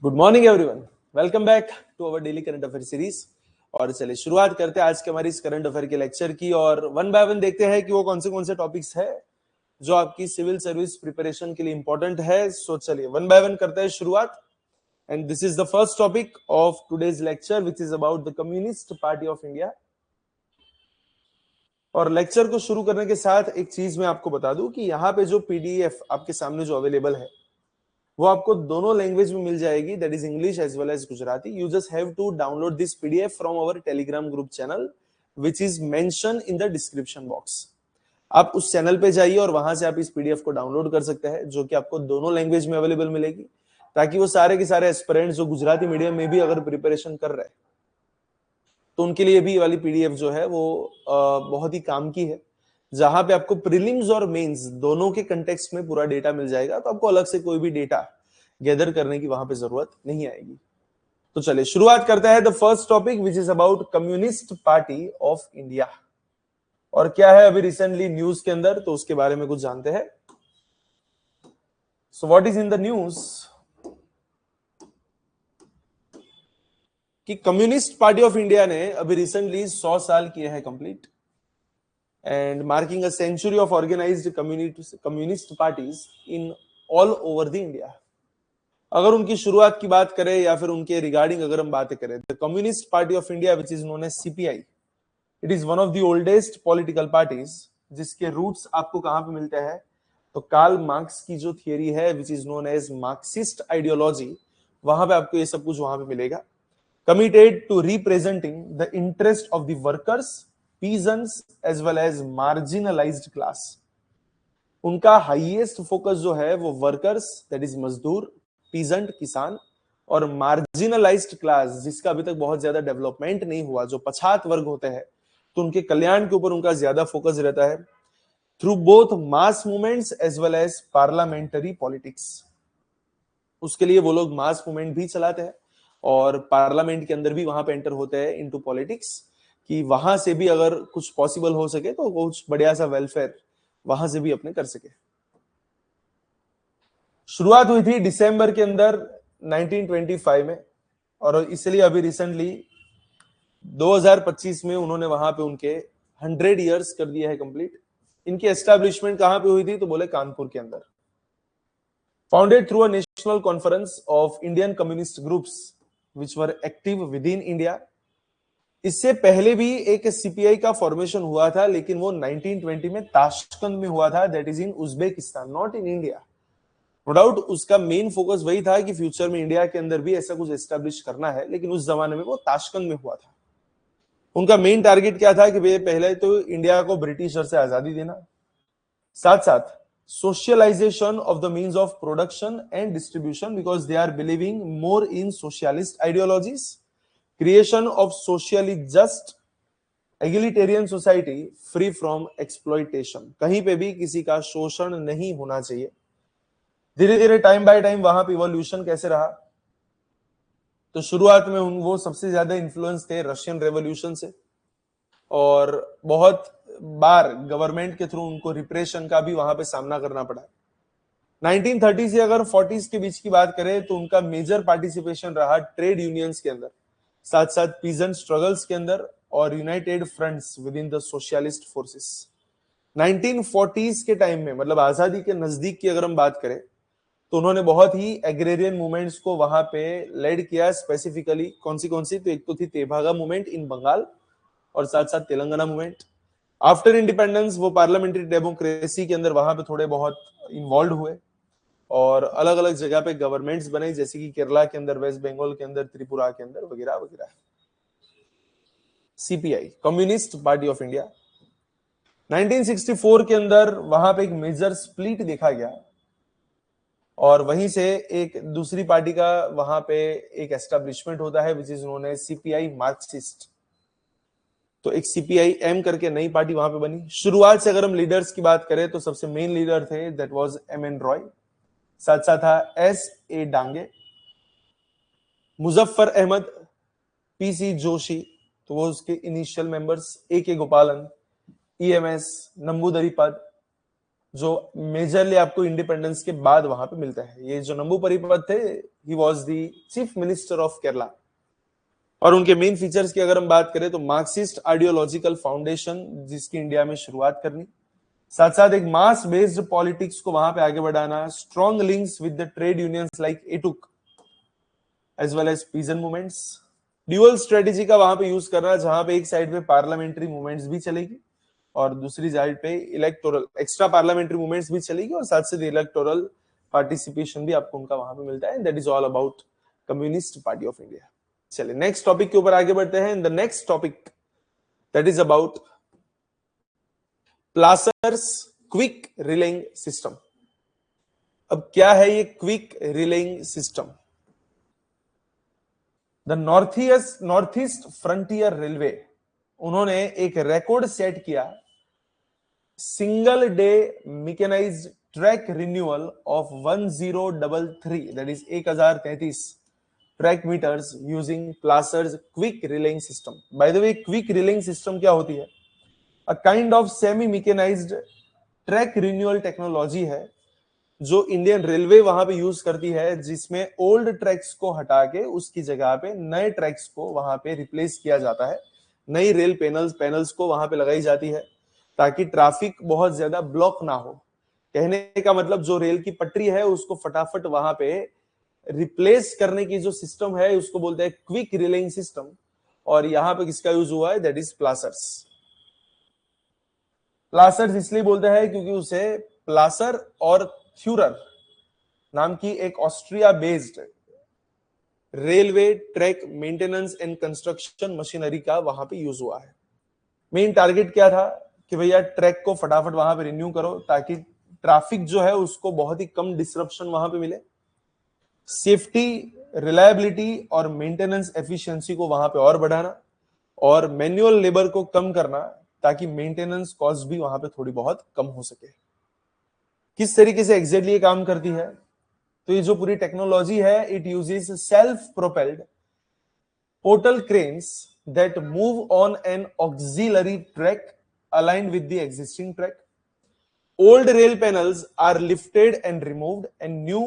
Good morning everyone, welcome back to our daily current affair series. और चलिए शुरुआत करते हैं आज के हमारी इस करंट अफेयर के लेक्चर की और वन बाय वन देखते हैं कि वो कौन से टॉपिक्स है जो आपकी सिविल सर्विस प्रिपरेशन के लिए इंपॉर्टेंट है। सो चलिए वन बाय वन करते हैं शुरुआत। And this is the first topic of today's lecture which is about the communist party of India. और लेक्चर को शुरू करने के साथ एक चीज मैं आपको बता दूं कि यहाँ पे जो पीडीएफ आपके सामने जो अवेलेबल है वो आपको दोनों लैंग्वेज में मिल जाएगी, that is English as well as Gujarati. You just have to download this PDF from our Telegram group channel which is mention in the description box. आप उस चैनल पे जाइए और वहां से आप इस पीडीएफ को डाउनलोड कर सकते हैं, जो कि आपको दोनों लैंग्वेज में अवेलेबल मिलेगी, ताकि वो सारे के सारे एस्पिरेंट्स जो गुजराती मीडियम में भी अगर प्रिपरेशन कर रहे हैं तो उनके लिए भी ये वाली पीडीएफ जो है वो बहुत ही काम की है, जहां पे आपको प्रीलिम्स और मेंस दोनों के कंटेक्स्ट में पूरा डेटा मिल जाएगा। तो आपको अलग से कोई भी डेटा गैदर करने की वहां पे जरूरत नहीं आएगी। तो चलिए शुरुआत करते हैं the first topic which is about Communist party of India. और क्या है अभी रिसेंटली न्यूज के अंदर, तो उसके बारे में कुछ जानते हैं। So what is in the news कि कम्युनिस्ट पार्टी ऑफ इंडिया ने अभी रिसेंटली 100 साल किए हैं complete and marking a century of organised communist parties in all over the India. अगर उनकी शुरुआत की बात करें या फिर उनके रिगार्डिंग अगर हम बातें करें, the communist party of India which is known as CPI, it is one of the oldest political parties, जिसके रूट्स आपको कहां पे मिलते हैं, तो कार्ल मार्क्स की जो थियरी है which is known as Marxist ideology, वहां पे आपको ये सब कुछ वहां पे मिलेगा। Committed to representing the interest of the workers, peasants as well as marginalised class. उनका हाईएस्ट फोकस जो है वो वर्कर्स, दैट इज मजदूर, पीजेंट किसान, और मार्जिनलाइज्ड क्लास जिसका अभी तक बहुत ज्यादा डेवलपमेंट नहीं हुआ, जो पछात वर्ग होते हैं, तो उनके कल्याण के ऊपर उनका ज्यादा फोकस रहता है through both mass movements as well as parliamentary politics. उसके लिए वो लोग मास मूवमेंट भी चलाते हैं और पार्लियामेंट के अंदर भी वहां पे एंटर होते हैं इनटू पॉलिटिक्स, कि वहां से भी अगर कुछ पॉसिबल हो सके तो कुछ बढ़िया सा वेलफेयर वहां से भी अपने कर सके। शुरुआत हुई थी दिसंबर के अंदर 1925 में, और इसलिए अभी रिसेंटली 2025 में उन्होंने वहां पे उनके 100 इयर्स कर दिया है कंप्लीट। इनकी एस्टैब्लिशमेंट कहां पे हुई थी, तो बोले कानपुर के अंदर। Founded through a national conference of Indian communist groups which were active with in India. इससे पहले भी एक सीपीआई का फॉर्मेशन हुआ था, लेकिन वो 1920 में ताशकंद में हुआ था, that is in Uzbekistan, not in India. No doubt उसका मेन फोकस वही था कि फ्यूचर में इंडिया के अंदर भी ऐसा कुछ एस्टेब्लिश करना है, लेकिन उस जमाने में वो ताशकंद में हुआ था। उनका मेन टारगेट क्या था कि वे पहले तो इंडिया को ब्रिटिशर से आजादी देना, साथ साथ socialisation of the means of production and distribution, because they are believing more in socialist ideologies, creation of socially just egalitarian society free from exploitation, कहीं पे भी किसी का शोषण नहीं होना चाहिए। धीरे धीरे टाइम बाय टाइम वहां पे इवोल्यूशन कैसे रहा, तो शुरुआत में वो सबसे ज्यादा इन्फ्लुएंस थे रशियन रेवोल्यूशन से, और बहुत बार गवर्नमेंट के थ्रू उनको रिप्रेशन का भी वहां पे सामना करना पड़ा। 1930 से अगर 40s के बीच की बात करें तो उनका मेजर पार्टिसिपेशन रहा ट्रेड यूनियंस के अंदर, साथ साथ पीजेंट स्ट्रगल्स के अंदर, और United fronts with in the socialist forces. 1940s के टाइम में, मतलब आजादी के नजदीक की अगर हम बात करें, तो उन्होंने बहुत ही एग्रेरियन मूवमेंट्स को वहां पे लेड किया। स्पेसिफिकली कौन सी, तो एक तो थी तेभागा मूवमेंट इन बंगाल, और साथ साथ तेलंगाना मूवमेंट। आफ्टर इंडिपेंडेंस वो पार्लियामेंट्री डेमोक्रेसी के अंदर वहां पे थोड़े बहुत इन्वॉल्व हुए, और अलग अलग जगह पे गवर्नमेंट्स बनाई, जैसे कि केरला के अंदर, वेस्ट बंगाल के अंदर, त्रिपुरा के अंदर, वगैरह वगैरह। CPI, communist party of India, 1964 के अंदर वहां पे एक मेजर स्प्लिट देखा गया, और वहीं से एक दूसरी पार्टी का वहां पे एक एस्टेब्लिशमेंट होता है which is known as CPI Marxist. तो एक सीपीआई एम करके नई पार्टी वहां पे बनी। शुरुआत से अगर हम लीडर्स की बात करें तो सबसे मेन लीडर थे दैट वाज एम.एन. रॉय, साथ साथ था एस.ए. डांगे, मुजफ्फर अहमद, पी.सी. जोशी, तो वो उसके इनिशियल मेंबर्स, ए.के. गोपालन, ई.एम.एस. नंबूदरी पद, जो मेजरली आपको इंडिपेंडेंस के बाद वहां पे मिलता है। ये जो नंबूपरी थे, he was the chief minister of Kerala. और उनके मेन फीचर्स की अगर हम बात करें तो मार्क्सिस्ट आइडियोलॉजिकल फाउंडेशन, जिसकी इंडिया में शुरुआत करनी, साथ साथ एक मास बेस्ड पॉलिटिक्स को वहां पे आगे बढ़ाना, strong links with the trade unions like AITUC as well as peasant movements, dual strategy का वहां पे यूज करना, जहां पे एक साइड पे पार्लियामेंट्री मूवमेंट्स भी चलेगी और दूसरी साइड पे इलेक्टोरल एक्स्ट्रा पार्लियामेंट्री मूवमेंट्स भी चलेगी, और साथ साथ इलेक्टोरल पार्टिसिपेशन भी आपको उनका वहां पे मिलता है। That is all about Communist party of India. चलिए नेक्स्ट टॉपिक के ऊपर आगे बढ़ते हैं। The next topic that is about Plasser's quick relaying system. अब क्या है ये quick relaying system? The North East Frontier Railway, उन्होंने एक रिकॉर्ड सेट किया, single day mechanised track renewal of 1033, that is 1033 track metres using Plasser's quick relaying system. By the way, quick relaying system क्या होती है? A kind of semi mechanised track renewal technology है जो Indian railway वहां पे use करती है, जिसमें ओल्ड ट्रैक्स को हटा के उसकी जगह पे नए ट्रैक्स को वहां पे रिप्लेस किया जाता है, नई रेल पैनल्स को वहां पे लगाई जाती है, ताकि ट्रैफिक बहुत ज्यादा ब्लॉक ना हो। कहने का मतलब, जो रेल की पटरी है उसको फटाफट वहां पे रिप्लेस करने की जो सिस्टम है उसको बोलते हैं क्विक रिलेइंग सिस्टम। और यहां पे किसका यूज हुआ है? That is प्लासर्स। प्लासर्स इसलिए बोलते हैं क्योंकि उसे प्लासर और थ्यूरर नाम की एक Austria based railway track maintenance and construction machinery का वहां पे यूज हुआ है। मेन टारगेट क्या था कि भैया ट्रैक को फटाफट वहां पे रिन्यू करो, ताकि ट्रैफिक जो है उसको बहुत ही कम डिसरप्शन वहां पे मिले, सेफ्टी, रिलायबिलिटी और मेंटेनेंस एफिशिएंसी को वहां पे और बढ़ाना, और मैनुअल लेबर को कम करना, ताकि मेंटेनेंस कॉस्ट भी वहां पे थोड़ी बहुत कम हो सके। किस तरीके से एग्जैक्टली ये काम करती है? तो ये जो पूरी टेक्नोलॉजी है, it uses self propelled portal cranes that move on an auxiliary track aligned with the existing track. Old rail panels are lifted and removed and new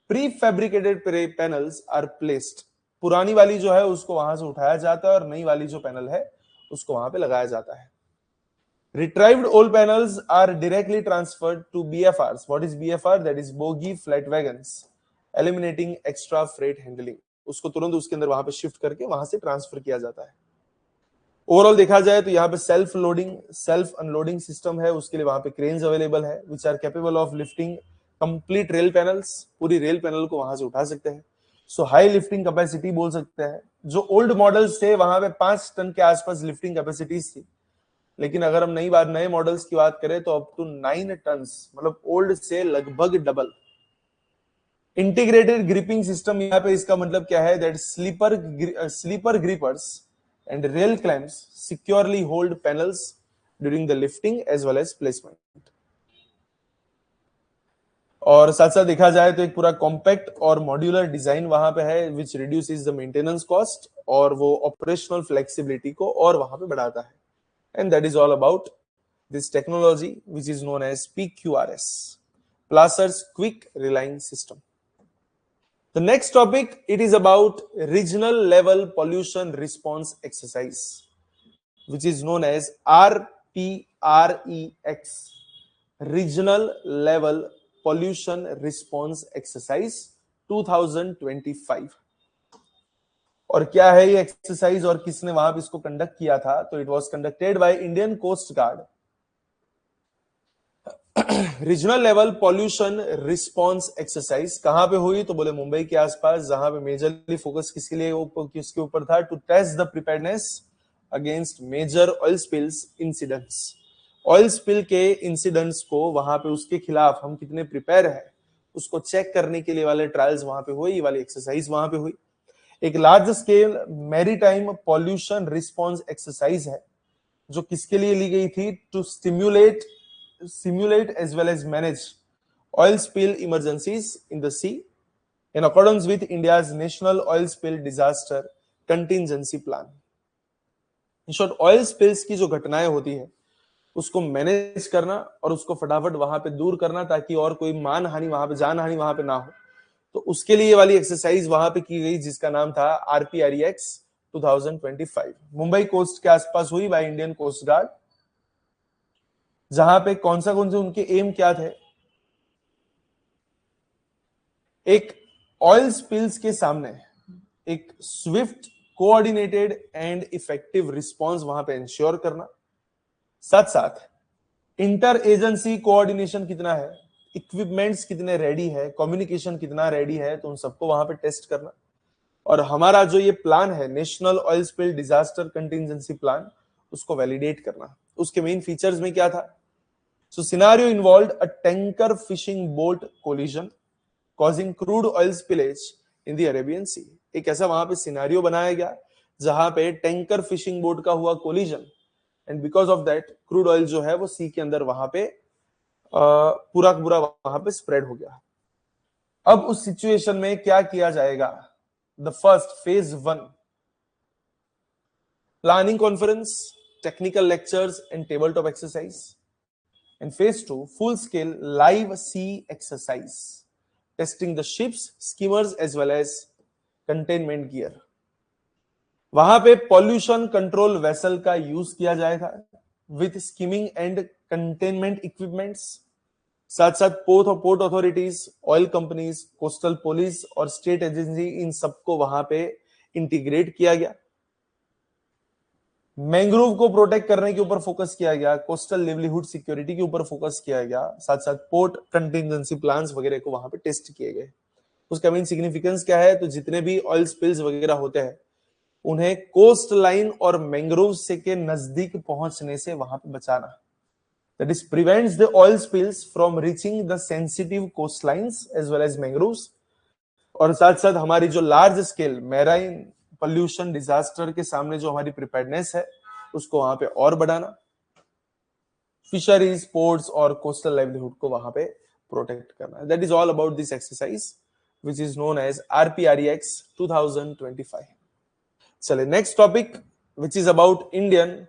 prefabricated panels are placed. पुरानी वाली जो है उसको वहां से उठाया जाता है और नई वाली जो पैनल है उसको वहां पे लगाया जाता है। Retrieved old panels are directly transferred to BFRs. What is BFR? That is bogie flat wagons, eliminating extra freight handling. उसको तुरंत उसके अंदर वहां पे शिफ्ट करके वहां से ट्रांसफर किया जाता है। ओवरऑल देखा जाए तो यहाँ पे self loading self unloading system है, उसके लिए वहां पे क्रेन्स अवेलेबल है which are capable of lifting complete rail panels, पूरी रेल पैनल को वहां से उठा सकते हैं। सो हाई लिफ्टिंग कैपेसिटी बोल सकते हैं। जो ओल्ड मॉडल्स थे वहां पे 5 टन के आसपास लिफ्टिंग कैपेसिटीज थी, लेकिन अगर हम नए मॉडल्स की बात करें तो अप टू 9 टन, मतलब ओल्ड से लगभग डबल। इंटीग्रेटेड ग्रिपिंग सिस्टम, यहाँ पे इसका मतलब क्या है? That sleeper grippers and rail clamps securely hold panels during the lifting as well as placement. और साथ साथ देखा जाए तो एक पूरा कॉम्पैक्ट और मॉड्यूलर डिजाइन वहां पे है विच रिड्यूसेस द मेंटेनेंस कॉस्ट, और वो ऑपरेशनल फ्लेक्सिबिलिटी को और वहां पे बढ़ाता है। And that is all about this technology which is known as PQRS, Plasser's quick relaying system. The next topic, it is about regional level pollution response exercise, which is known as RPREX, Regional Level Pollution Response Exercise 2025। और क्या है ये exercise और किसने वहां पे इसको conduct किया था? तो it was conducted by Indian coast guard. Regional level pollution response exercise कहां पे हुई? तो बोले मुंबई के आसपास, जहां पे मेजरली फोकस किसके ऊपर था? To test the preparedness against major oil spills incidents. Oil spill के इंसिडेंट्स को वहां पे उसके खिलाफ हम कितने प्रिपेयर है उसको चेक करने के लिए वाले ट्रायल्स वहां पे हुई, वाली एक्सरसाइज वहां पे हुई। एक large scale maritime pollution response exercise है जो किसके लिए ली गई थी? To simulate as well as manage oil spill emergencies in the sea in accordance with India's National Oil Spill Disaster Contingency Plan. In short, oil spills की जो घटनाएं होती है उसको मैनेज करना और उसको फटाफट वहां पे दूर करना, ताकि और कोई मान हानि वहां पे, जान हानि वहां पे ना हो। तो उसके लिए ये वाली एक्सरसाइज वहां पे की गई, जिसका नाम था RPREX 2025। मुंबई कोस्ट के आसपास हुई बाय इंडियन कोस्ट गार्ड, जहां पे कौन से उनके एम क्या थे? एक ऑयल स्पिल्स के सामने एक Swift, coordinated and effective response वहां पे इंश्योर करना, साथ साथ इंटर एजेंसी कोऑर्डिनेशन कितना है, इक्विपमेंट्स कितने रेडी है, कम्युनिकेशन कितना रेडी है, तो उन सबको वहां पे टेस्ट करना। और हमारा जो ये प्लान है, national oil spill disaster contingency plan, उसको वैलिडेट करना। उसके मेन फीचर्स में क्या था? So scenario involved a tanker fishing boat collision causing crude oil spillage in the Arabian sea. एक ऐसा वहां पे सिनेरियो बनाया गया जहां पे टैंकर फिशिंग बोट का हुआ collision, and because of that crude oil जो है वो सी के अंदर वहां पे पूरा पूरा वहां पे स्प्रेड हो गया। अब उस सिचुएशन में क्या किया जाएगा? The first phase 1 planning conference, technical lectures and table top exercise, and phase 2 full scale live sea exercise testing the ships, skimmers as well as containment gear. वहां पे पॉल्यूशन कंट्रोल वेसल का use किया जाएगा with skimming and containment equipments. साथ साथ port authorities, oil companies, coastal police और state agency, इन सबको वहां पे इंटीग्रेट किया गया। मैंग्रोव को प्रोटेक्ट करने के ऊपर फोकस किया गया, कोस्टल लिवलीहुड सिक्योरिटी के ऊपर फोकस किया गया, साथ साथ पोर्ट कंटिजेंसी प्लान्स वगैरह को वहां पे टेस्ट किए गए। उसका मेन सिग्निफिकेंस क्या है? तो जितने भी ऑयल स्पिल्स वगैरह होते हैं, उन्हें कोस्ट लाइन और मैंग्रोव से के नजदीक पहुंचने से वहां पे बचाना। That is prevents the oil spills from reaching the sensitive coast lines as well as mangroves. और साथ साथ हमारी जो large scale marine pollution disaster के सामने जो हमारी प्रिपेयर्डनेस है, उसको वहां पे और बढ़ाना। फिशरीज, पोर्ट्स और कोस्टल लाइवलीहुड को वहां पे प्रोटेक्ट करना। That is all about this exercise which is known as RPREX 2025। चले next topic which is about Indian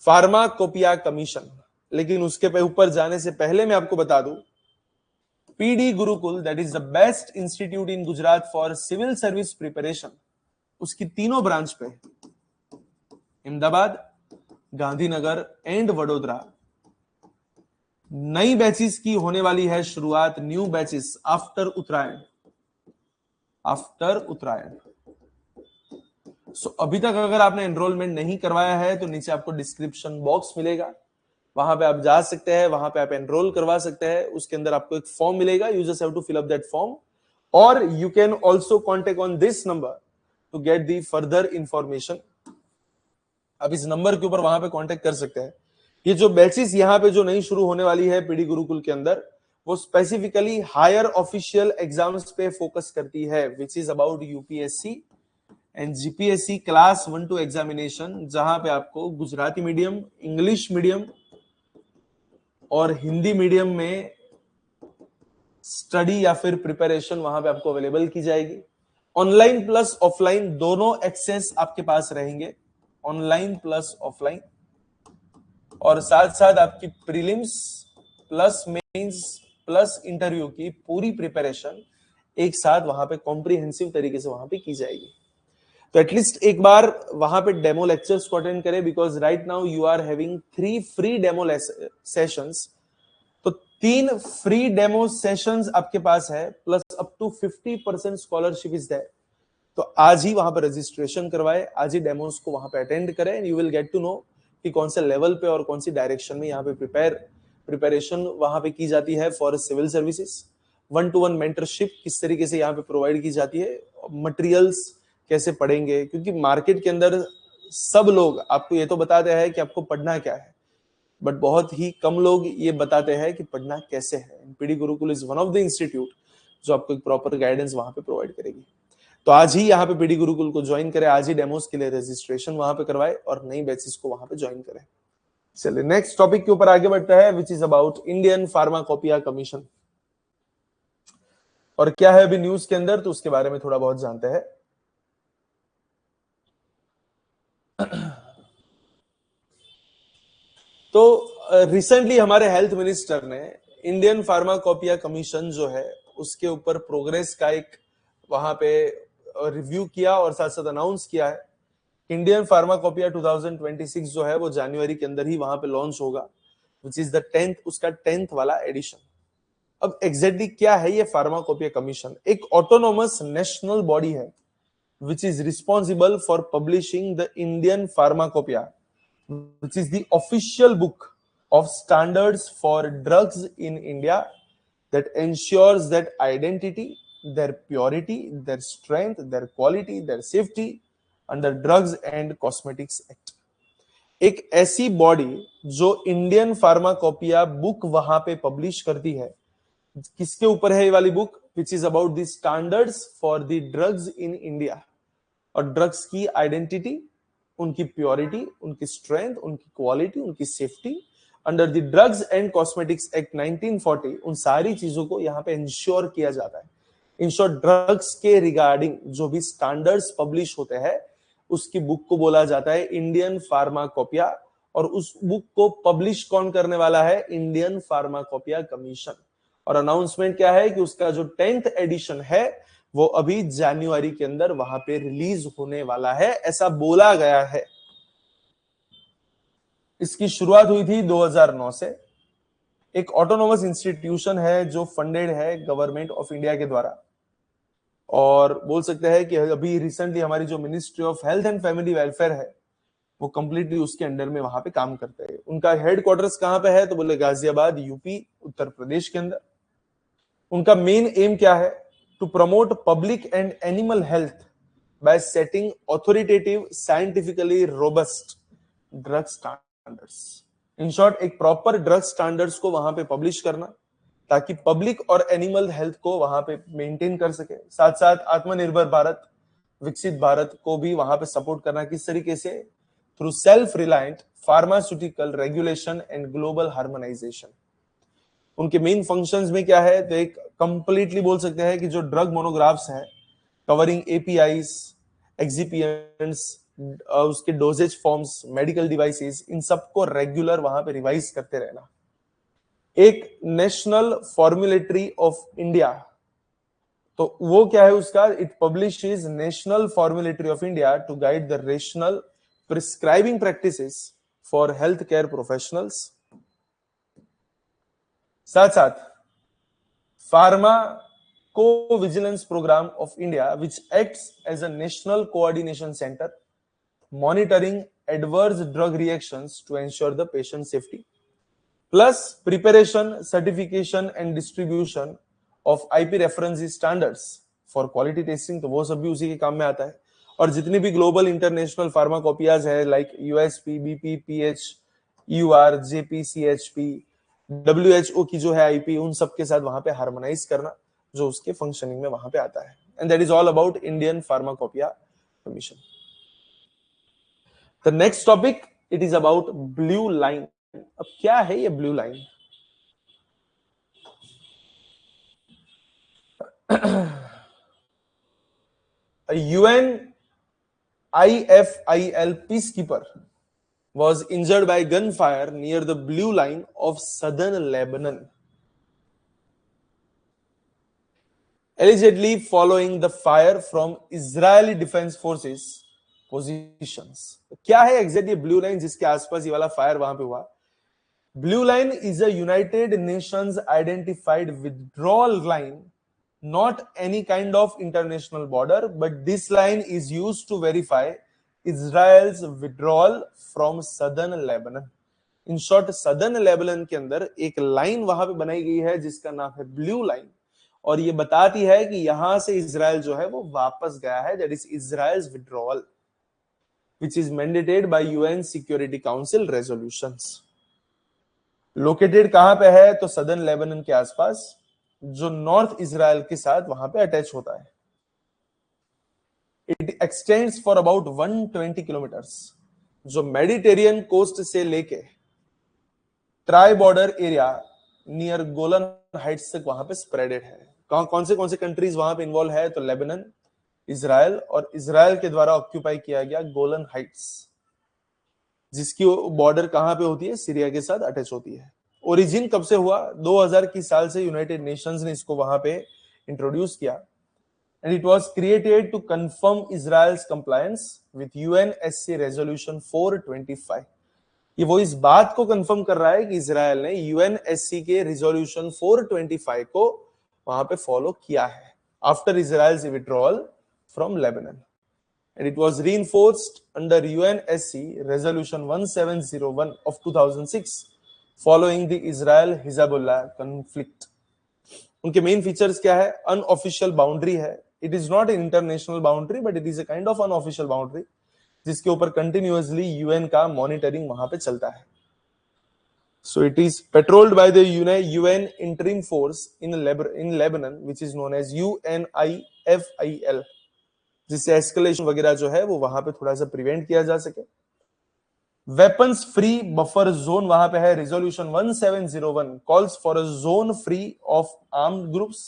pharmacopoeia commission. लेकिन उसके पे ऊपर जाने से पहले मैं आपको बता दूं, PD Gurukul, that is the best institute in Gujarat for civil service preparation, उसकी तीनों ब्रांच पे अहमदाबाद, गांधीनगर एंड वडोदरा नई बैचेस की होने वाली है शुरुआत, न्यू बैचेस आफ्टर उत्तरायण। सो अभी तक अगर आपने एनरोलमेंट नहीं करवाया है तो नीचे आपको डिस्क्रिप्शन बॉक्स मिलेगा, वहां पे आप जा सकते हैं, वहां पे आप एनरोल करवा सकते हैं। उसके अंदर आपको एक फॉर्म मिलेगा, you just have to fill up that form, और you can also contact on this number to get the further information. आप इस नंबर के ऊपर वहां पे कांटेक्ट कर सकते हैं। ये जो बैचेस यहाँ पे जो नई शुरू होने वाली है पीडी गुरुकुल के अंदर, वो स्पेसिफिकली हायर ऑफिशियल एग्जाम्स पे फोकस करती है, which is about UPSC and GPSC class 1-2 examination, जहां पे आपको गुजराती मीडियम, इंग्लिश मीडियम और हिंदी मीडियम में स्टडी या फिर प्रिपरेशन वहां पे आपको अवेलेबल की जाएगी। ऑनलाइन प्लस ऑफलाइन दोनों एक्सेस आपके पास रहेंगे, ऑनलाइन प्लस ऑफलाइन। और साथ साथ आपकी prelims plus mains plus interview की पूरी प्रिपरेशन एक साथ वहां पे कॉम्प्रिहेंसिव तरीके से वहां पे की जाएगी। तो एटलीस्ट एक बार वहां पे डेमो लेक्चर्स को अटेंड करें, because right now you are having 3 free demo sessions. तो 3 फ्री डेमो सेशंस आपके पास है, plus up to 50% scholarship is there. तो आज ही वहां पर रजिस्ट्रेशन करवाए, आज ही डेमोस को वहां पे अटेंड करें, and you will get to know कि कौन से लेवल पे और कौन सी डायरेक्शन में यहाँ पे प्रिपरेशन वहां पे की जाती है for civil services. 1-to-1 mentorship किस तरीके से यहाँ पे प्रोवाइड की जाती है, मटेरियल्स कैसे पढ़ेंगे, क्योंकि मार्केट के अंदर सब लोग आपको ये तो बताते हैं कि आपको पढ़ना क्या है, बट बहुत ही कम लोग ये बताते हैं कि पढ़ना कैसे है। PD Gurukul is one of the institute जो आपको एक प्रॉपर गाइडेंस वहां पे प्रोवाइड करेगी। तो आज ही यहाँ पे पीडी गुरुकुल को ज्वाइन करें, आज ही डेमोस के लिए रजिस्ट्रेशन वहां पे करवाए और नई बैचेस को वहां पे ज्वाइन करें। चलिए नेक्स्ट टॉपिक के ऊपर आगे बढ़ता है, which is about Indian pharmacopoeia commission. और क्या है अभी न्यूज के अंदर, तो उसके बारे में थोड़ा बहुत जानते हैं। तो रिसेंटली हमारे हेल्थ मिनिस्टर ने इंडियन फार्माकोपिया कमीशन जो है उसके ऊपर प्रोग्रेस का एक वहां पे रिव्यू किया और साथ साथ अनाउंस किया है। इंडियन फार्माकोपिया 2026 जो है वो जनवरी के अंदर ही वहां पे लॉन्च होगा, विच इज द 10th, उसका 10th वाला एडिशन। अब एग्जैक्टली क्या है ये फार्माकोपिया कमीशन? एक ऑटोनोमस नेशनल बॉडी है which is responsible for publishing the Indian pharmacopoeia, which is the official book of standards for drugs in India that ensures that identity, their purity, their strength, their quality, their safety under Drugs and Cosmetics Act। एक ऐसी body जो Indian pharmacopoeia book वहां पे publish करती है, किसके ऊपर है ये वाली book? Which is about the standards for the drugs in India, और ड्रग्स की आइडेंटिटी, उनकी प्योरिटी, उनकी स्ट्रेंथ, उनकी क्वालिटी, उनकी safety under the drugs and cosmetics act 1940, उन सारी चीजों को यहाँ पे इंश्योर किया जाता है। इंश्योर ड्रग्स के रिगार्डिंग जो भी स्टैंडर्ड्स पब्लिश होते हैं उसकी बुक को बोला जाता है इंडियन फार्माकोपिया, और उस बुक को पब्लिश कौन करने वाला है? Indian pharmacopoeia commission. और अनाउंसमेंट क्या है कि उसका जो 10th एडिशन है वो अभी जनवरी के अंदर वहां पे रिलीज होने वाला है, ऐसा बोला गया है। इसकी शुरुआत हुई थी 2009 से। एक ऑटोनोमस इंस्टीट्यूशन है जो फंडेड है गवर्नमेंट ऑफ इंडिया के द्वारा, और बोल सकते हैं कि अभी रिसेंटली हमारी जो ministry of health and family welfare है वो कंप्लीटली उसके अंडर में वहां पे काम करते हैं। उनका हेडक्वार्टर्स कहां पे है? तो बोले गाजियाबाद, यूपी, उत्तर प्रदेश के अंदर। उनका मेन एम क्या है? to promote public and animal health by setting authoritative, scientifically robust drug standards। In short, एक प्रॉपर ड्रग स्टैंडर्ड्स को वहां पे पब्लिश करना ताकि पब्लिक और एनिमल हेल्थ को वहां पे मेंटेन कर सके। साथ साथ आत्मनिर्भर भारत, विकसित भारत को भी वहां पे सपोर्ट करना। किस तरीके से? Through self reliant pharmaceutical regulation and global harmonisation. उनके मेन फंक्शंस में क्या है? तो एक कंप्लीटली बोल सकते हैं कि जो ड्रग मोनोग्राफ्स हैं कवरिंग एपीआईज, एक्सिपिएंट्स, उसके डोजेज फॉर्म्स, मेडिकल डिवाइसेस, इन सबको रेगुलर वहां पे रिवाइज करते रहना। एक नेशनल फॉर्मुलेटरी ऑफ इंडिया, तो वो क्या है उसका? It publishes national formulary of India to guide the rational prescribing practices for health care professionals. साथ साथ pharmacovigilance programme of India which acts as a national coordination centre monitoring adverse drug reactions to ensure the patient safety, plus preparation, certification and distribution of IP reference standards for quality testing, तो वो सब भी उसी के काम में आता है। और जितनी भी ग्लोबल इंटरनेशनल फार्माकोपियाज है like USP, BP, PH, UR, JP, CHP, WHO की जो है आईपी, उन सब के साथ वहां पे हार्मोनाइज करना जो उसके फंक्शनिंग में वहां पे आता है। And that is all about Indian pharmacopoeia commission. The next topic, it is about blue line. अब क्या है ये blue line? UN IFIL peacekeeper was injured by gunfire near the blue line of southern Lebanon, allegedly following the fire from Israeli Defense Forces positions। क्या है exactly blue line जिसके आसपास ये वाला फायर वहां पे हुआ? Blue line is a United Nations identified withdrawal line, not any kind of international border, but this line is used to verify Israel's withdrawal from southern Lebanon। In short, southern Lebanon के अंदर एक line वहां पे बनाई गई है जिसका नाम है ब्लू लाइन, और ये बताती है कि यहां से इजराइल जो है वो वापस गया है। That is Israel's withdrawal which is mandated by UN Security Council resolutions। Located कहां पे है? तो सदर्न लेबनन के आसपास, जो नॉर्थ इजराइल के साथ वहां पे अटैच होता है। It extends for about 120 kilometres, जो मेडिटेरियन कोस्ट से लेके try border area near Golan Heights तक वहां पे स्प्रेडेड है। कौन से कंट्रीज वहां पे इन्वॉल्व है? तो लेबनन, इजराइल, और इजराइल के द्वारा ऑक्यूपाई किया गया गोलन हाइट्स। जिसकी बॉर्डर कहां पे होती है, सीरिया के साथ अटैच होती है। ओरिजिन कब से हुआ, 2000 की साल से यूनाइटेड नेशंस ने इसको वहां पे इंट्रोड्यूस किया, and it was created to confirm Israel's compliance with UNSC resolution 425। ये वो इस बात को कंफर्म कर रहा है कि इजराइल ने यूएनएससी के रिजोल्यूशन 425 को वहां पे फॉलो किया है after Israel's withdrawal from Lebanon, and it was reinforced under UNSC Resolution 1701 of 2006 following the Israel-Hezbollah conflict. उनके मेन फीचर्स क्या है, अनऑफिशियल बाउंड्री है, it is not an international boundary but it is a kind of unofficial boundary, जिसके ऊपर continuously UN का monitoring वहां पे चलता है। So it is patrolled by the UN interim force in Lebanon, which is known as UNIFIL, जिससे escalation वगैरह जो है वो वहां पे थोड़ा सा प्रिवेंट किया जा सके। वेपन्स फ्री बफर जोन वहां पे है, resolution 1701 calls for a zone free of armed groups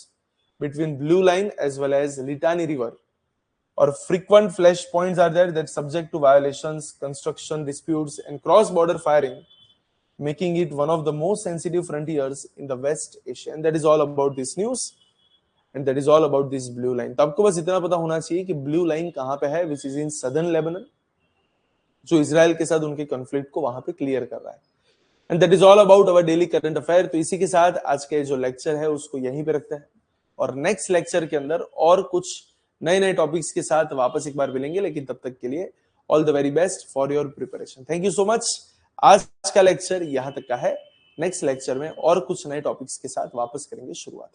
between blue line as well as Litani river, और frequent flash points are there that subject to violations, construction disputes and cross border firing, making it one of the most sensitive frontiers in the West Asia. And that is all about this news. And that is all about this blue line. तो आपको बस इतना पता होना चाहिए कि blue line कहां पे है, which is in southern Lebanon, जो इजराइल के साथ उनके कॉन्फ्लिक्ट को वहां पे क्लियर कर रहा है। And that is all about our daily current affair. तो इसी के साथ आज के जो लेक्चर है उसको यहीं पे रखते हैं, और नेक्स्ट लेक्चर के अंदर और कुछ नए नए टॉपिक्स के साथ वापस एक बार मिलेंगे, लेकिन तब तक के लिए all the very best for your preparation. Thank you so much. आज का लेक्चर यहां तक का है, नेक्स्ट लेक्चर में और कुछ नए टॉपिक्स के साथ वापस करेंगे शुरुआत।